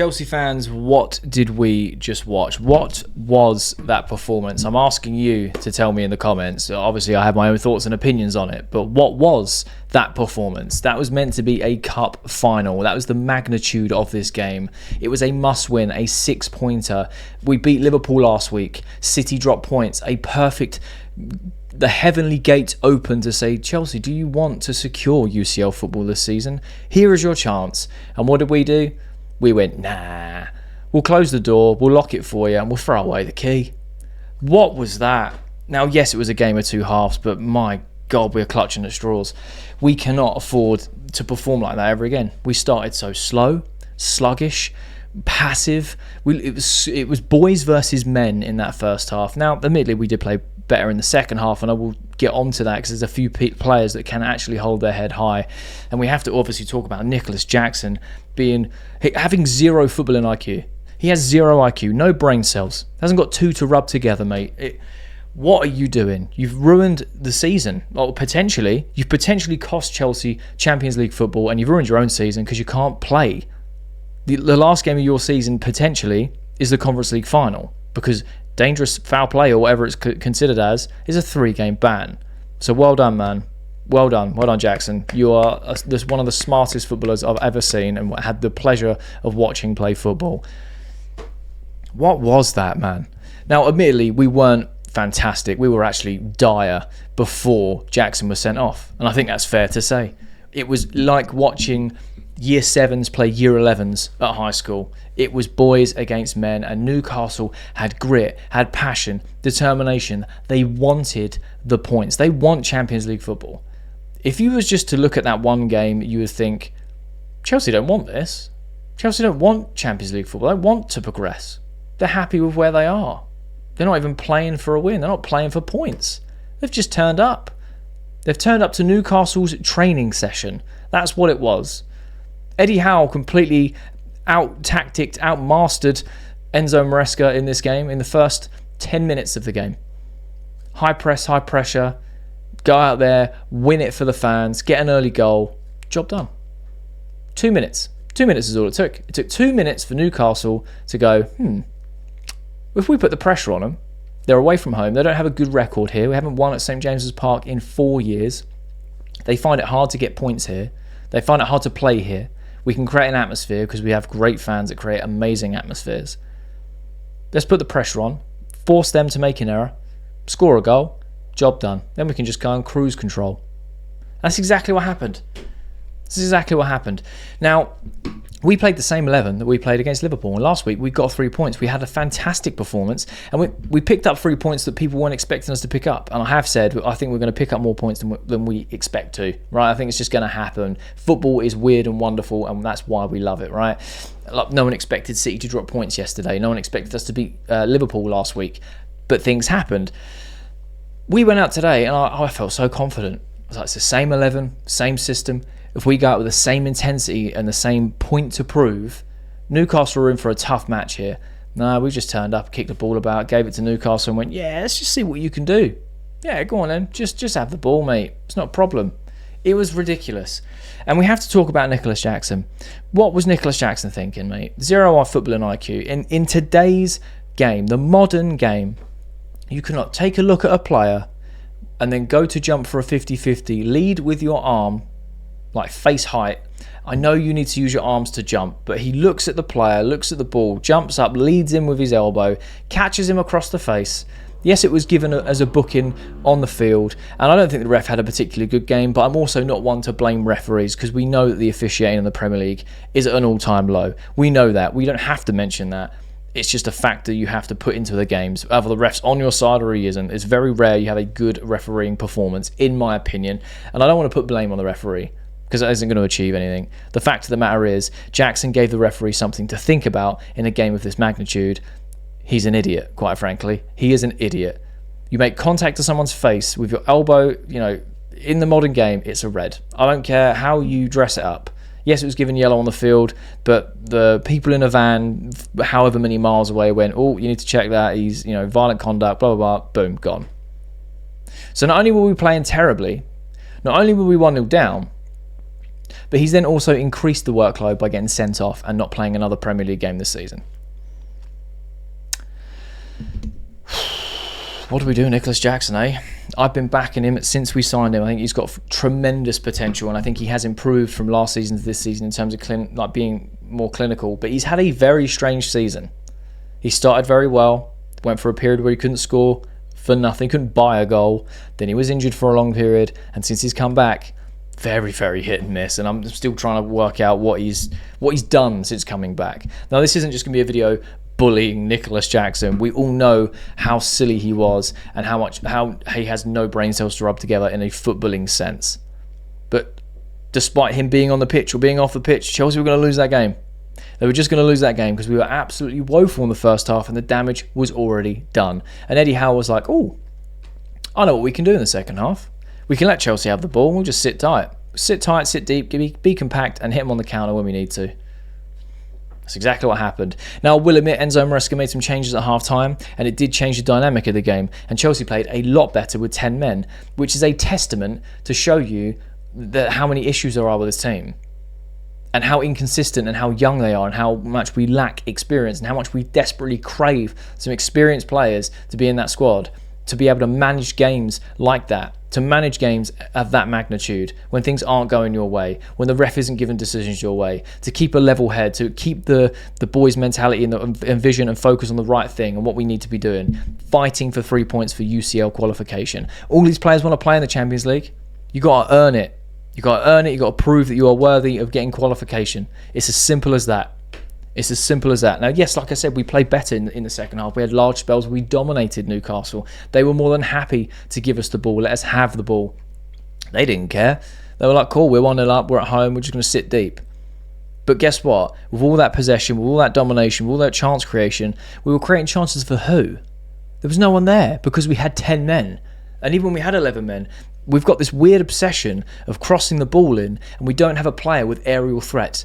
Chelsea fans, what did we just watch? What was that performance? I'm asking you to tell me in the comments. Obviously, I have my own thoughts and opinions on it, but what was that performance? That was meant to be a cup final. That was the magnitude of this game. It was a must-win, a 6-pointer. We beat Liverpool last week. City dropped points. The heavenly gate open to say, Chelsea, do you want to secure UCL football this season? Here is your chance. And what did we do? We went, nah, we'll close the door, we'll lock it for you, and we'll throw away the key. What was that? Now, yes, it was a game of two halves, but my God, we're clutching at straws. We cannot afford to perform like that ever again. We started so slow, sluggish, passive. It was boys versus men in that first half. Now, admittedly, we did play better in the second half, and I will get onto that because there's a few players that can actually hold their head high. And we have to obviously talk about Nicolas Jackson having zero footballing IQ. He has zero IQ, no brain cells, hasn't got two to rub together, mate. What are you doing? You've ruined the season. Well, potentially, you've potentially cost Chelsea Champions League football, and you've ruined your own season because you can't play. The last game of your season potentially is the Conference League final, because dangerous foul play, or whatever it's considered as, is a 3-game ban. So well done, man. Well done, Jackson. You are one of the smartest footballers I've ever seen and had the pleasure of watching play football. What was that, man? Now, admittedly, we weren't fantastic. We were actually dire before Jackson was sent off. And I think that's fair to say. It was like watching Year 7s play Year 11s at high school. It was boys against men, and Newcastle had grit, had passion, determination. They wanted the points. They want Champions League football. If you was just to look at that one game, you would think, Chelsea don't want this. Chelsea don't want Champions League football. They want to progress. They're happy with where they are. They're not even playing for a win. They're not playing for points. They've just turned up. They've turned up to Newcastle's training session. That's what it was. Eddie Howe completely out-tacticked, out-mastered Enzo Maresca in this game in the first 10 minutes of the game. High press, high pressure. Go out there, win it for the fans, get an early goal. Job done. 2 minutes. 2 minutes is all it took. It took 2 minutes for Newcastle to go, if we put the pressure on them, they're away from home. They don't have a good record here. We haven't won at St. James's Park in 4 years. They find it hard to get points here. They find it hard to play here. We can create an atmosphere because we have great fans that create amazing atmospheres. Let's put the pressure on, force them to make an error, score a goal, job done. Then we can just go on cruise control. That's exactly what happened. This is exactly what happened. Now, we played the same 11 that we played against Liverpool, and last week we got 3 points. We had a fantastic performance, and we picked up 3 points that people weren't expecting us to pick up. And I have said I think we're going to pick up more points than we expect to. Right? I think it's just going to happen. Football is weird and wonderful, and that's why we love it. Right? Like, no one expected City to drop points yesterday. No one expected us to beat Liverpool last week, but things happened. We went out today, and I felt so confident. I was like, it's the same 11, same system. If we go out with the same intensity and the same point to prove, Newcastle are in for a tough match here. No, we just turned up, kicked the ball about, gave it to Newcastle and went, yeah, let's just see what you can do. Yeah, go on then. Just have the ball, mate. It's not a problem. It was ridiculous. And we have to talk about Nicolas Jackson. What was Nicolas Jackson thinking, mate? Zero footballing IQ. In today's game, the modern game, you cannot take a look at a player and then go to jump for a 50-50, lead with your arm, like face height. I know you need to use your arms to jump, but he looks at the player, looks at the ball, jumps up, leads in with his elbow, catches him across the face. Yes, it was given as a booking on the field, and I don't think the ref had a particularly good game, but I'm also not one to blame referees because we know that the officiating in the Premier League is at an all-time low. We know that. We don't have to mention that. It's just a factor you have to put into the games. Either the ref's on your side or he isn't. It's very rare you have a good refereeing performance, in my opinion, and I don't want to put blame on the referee, because that isn't going to achieve anything. The fact of the matter is, Jackson gave the referee something to think about in a game of this magnitude. He's an idiot, quite frankly. He is an idiot. You make contact to someone's face with your elbow, in the modern game, it's a red. I don't care how you dress it up. Yes, it was given yellow on the field, but the people in a van, however many miles away, went, oh, you need to check that. He's, violent conduct, blah, blah, blah. Boom, gone. So not only were we playing terribly, not only were we 1-0 down, But he's then also increased the workload by getting sent off and not playing another Premier League game this season. What do we do, Nicolas Jackson, eh? I've been backing him since we signed him. I think he's got tremendous potential, and I think he has improved from last season to this season in terms of being more clinical. But he's had a very strange season. He started very well, went for a period where he couldn't score for nothing, couldn't buy a goal. Then he was injured for a long period, and since he's come back, very, very hit and miss. And I'm still trying to work out what he's done since coming back. Now, this isn't just going to be a video bullying Nicolas Jackson. We all know how silly he was and how he has no brain cells to rub together in a footballing sense. But despite him being on the pitch or being off the pitch, Chelsea were going to lose that game. They were just going to lose that game because we were absolutely woeful in the first half and the damage was already done. And Eddie Howe was like, oh, I know what we can do in the second half. We can let Chelsea have the ball and we'll just sit tight. Sit tight, sit deep, be compact and hit them on the counter when we need to. That's exactly what happened. Now, I will admit Enzo Maresca made some changes at half-time, and it did change the dynamic of the game, and Chelsea played a lot better with 10 men, which is a testament to show you how many issues there are with this team, and how inconsistent and how young they are, and how much we lack experience, and how much we desperately crave some experienced players to be in that squad, to be able to manage games like that, to manage games of that magnitude when things aren't going your way, when the ref isn't giving decisions your way, to keep a level head, to keep the boys' mentality and vision and focus on the right thing and what we need to be doing, fighting for 3 points for UCL qualification. All these players want to play in the Champions League. You got to earn it. You got to earn it. You got to prove that you are worthy of getting qualification. It's as simple as that. It's as simple as that. Now, yes, like I said, we played better in the second half. We had large spells. We dominated Newcastle. They were more than happy to give us the ball, let us have the ball. They didn't care. They were like, cool, we're 1-0 up, we're at home, we're just going to sit deep. But guess what? With all that possession, with all that domination, with all that chance creation, we were creating chances for who? There was no one there because we had 10 men. And even when we had 11 men, we've got this weird obsession of crossing the ball in and we don't have a player with aerial threat.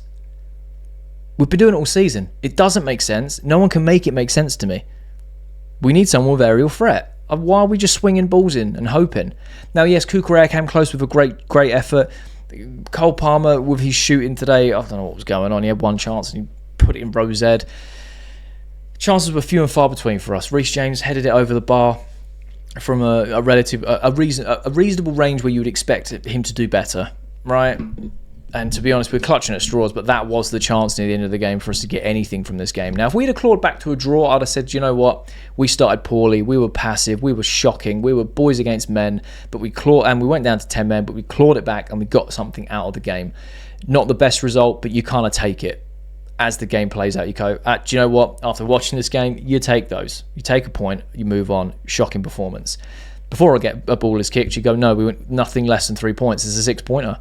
We've been doing it all season. It doesn't make sense. No one can make it make sense to me. We need someone with aerial threat. Why are we just swinging balls in and hoping? Now, yes, Cucurella came close with a great effort. Cole Palmer, with his shooting today, I don't know what was going on. He had one chance and he put it in Rose Ed. Chances were few and far between for us. Reece James headed it over the bar from a reasonable range where you would expect him to do better, right? And to be honest, we're clutching at straws, but that was the chance near the end of the game for us to get anything from this game. Now, if we'd have clawed back to a draw, I'd have said, you know what? We started poorly. We were passive. We were shocking. We were boys against men, but we clawed, and we went down to 10 men, but we clawed it back and we got something out of the game. Not the best result, but you kind of take it as the game plays out. You go, do you know what? After watching this game, you take those. You take a point, you move on. Shocking performance. Before I get a ball is kicked, you go, no, we went nothing less than 3 points. It's a 6-pointer.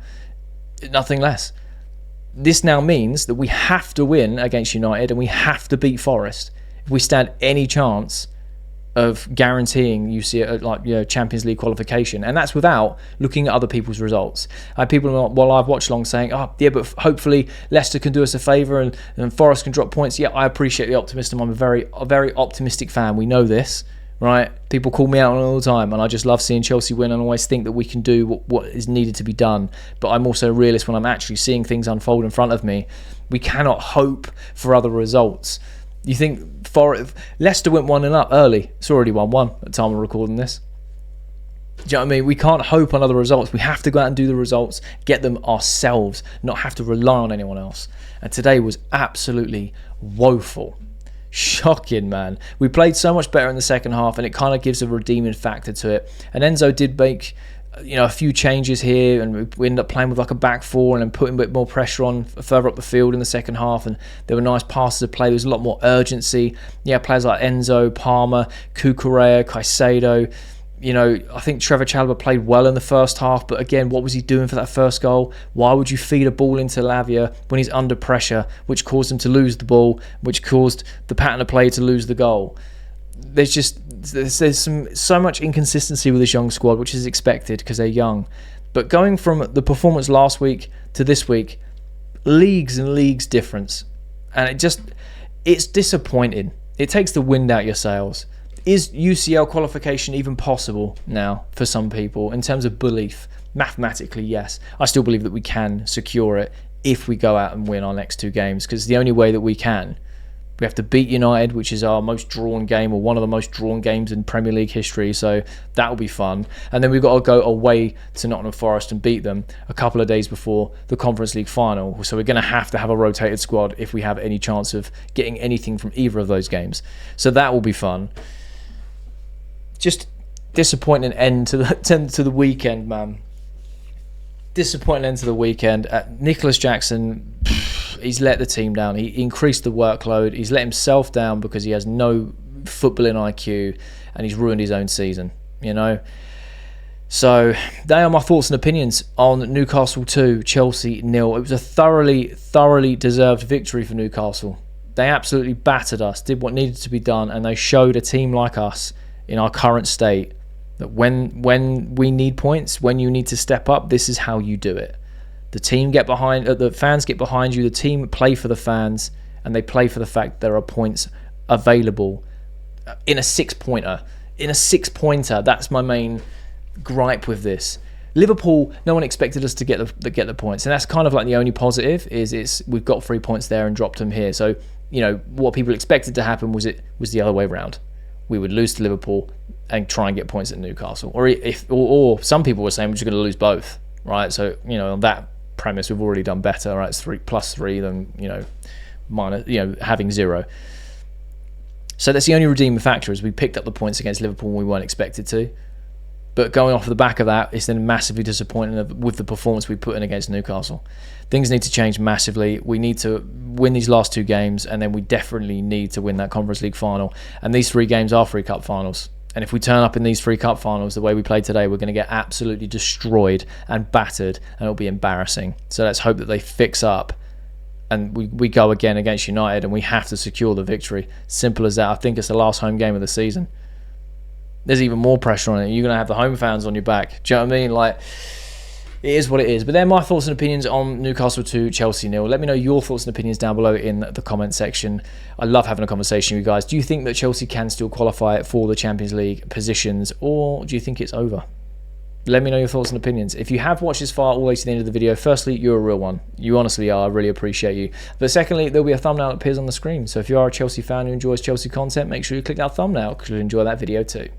Nothing less. This now means that we have to win against United and we have to beat Forest if we stand any chance of guaranteeing UCL, Champions League qualification. And that's without looking at other people's results. I had people while I've watched along saying, oh yeah, but hopefully Leicester can do us a favour and Forest can drop points. Yeah, I appreciate the optimism. I'm a very optimistic fan. We know this. Right, people call me out on it all the time, and I just love seeing Chelsea win and always think that we can do what is needed to be done. But I'm also a realist when I'm actually seeing things unfold in front of me. We cannot hope for other results. You think Leicester went 1-0 up early? It's already 1-1 at the time of recording this. Do you know what I mean? We can't hope on other results. We have to go out and do the results, get them ourselves, not have to rely on anyone else. And today was absolutely woeful. Shocking, man. We played so much better in the second half, and it kind of gives a redeeming factor to it. And Enzo did make, a few changes here, and we ended up playing with like a back four and then putting a bit more pressure on further up the field in the second half. And there were nice passes to play. There was a lot more urgency. Yeah, players like Enzo, Palmer, Cucurella, Caicedo. I think Trevor Chalobah played well in the first half, but again, what was he doing for that first goal? Why would you feed a ball into Lavia when he's under pressure, which caused him to lose the ball, which caused the pattern of play to lose the goal? There's so much inconsistency with this young squad, which is expected because they're young. But going from the performance last week to this week, leagues and leagues difference. And it's disappointing. It takes the wind out your sails. Is UCL qualification even possible now for some people in terms of belief? Mathematically, yes. I still believe that we can secure it if we go out and win our next 2 games, because the only way that we can. We have to beat United, which is our most drawn game, or one of the most drawn games in Premier League history, so that will be fun. And then we've got to go away to Nottingham Forest and beat them a couple of days before the Conference League final. So we're going to have a rotated squad if we have any chance of getting anything from either of those games. So that will be fun. Just disappointing end to the weekend, man. Disappointing end to the weekend. Nicolas Jackson, he's let the team down. He increased the workload. He's let himself down because he has no footballing IQ, and he's ruined his own season, you know. So they are my thoughts and opinions on Newcastle 2, Chelsea 0. It was a thoroughly deserved victory for Newcastle. They absolutely battered us, did what needed to be done, and they showed a team like us in our current state that when we need points, when you need to step up, this is how you do it. The team get behind, the fans get behind you. The team play for the fans, and they play for the fact there are points available in a 6-pointer. In a 6-pointer, that's my main gripe with this. Liverpool, no one expected us to get the points, and that's kind of like the only positive is we've got 3 points there and dropped them here. So you know what people expected to happen was the other way around. We would lose to Liverpool and try and get points at Newcastle, or some people were saying we're just going to lose both, right? So you know on that premise we've already done better, right? It's 3+3 than minus, having 0. So that's the only redeeming factor, is we picked up the points against Liverpool when we weren't expected to. But going off the back of that, it's then massively disappointing with the performance we put in against Newcastle. Things need to change massively. We need to win these last 2 games, and then we definitely need to win that Conference League final. And these 3 games are 3 cup finals. And if we turn up in these 3 cup finals the way we played today, we're going to get absolutely destroyed and battered, and it'll be embarrassing. So let's hope that they fix up and we go again against United, and we have to secure the victory. Simple as that. I think it's the last home game of the season. There's even more pressure on it. You're going to have the home fans on your back. Do you know what I mean? Like, it is what it is. But they're my thoughts and opinions on Newcastle 2, Chelsea 0. Let me know your thoughts and opinions down below in the comment section. I love having a conversation with you guys. Do you think that Chelsea can still qualify for the Champions League positions, or do you think it's over? Let me know your thoughts and opinions. If you have watched this far all the way to the end of the video, firstly, you're a real one. You honestly are. I really appreciate you. But secondly, there'll be a thumbnail that appears on the screen. So if you are a Chelsea fan who enjoys Chelsea content, make sure you click that thumbnail because you'll enjoy that video too.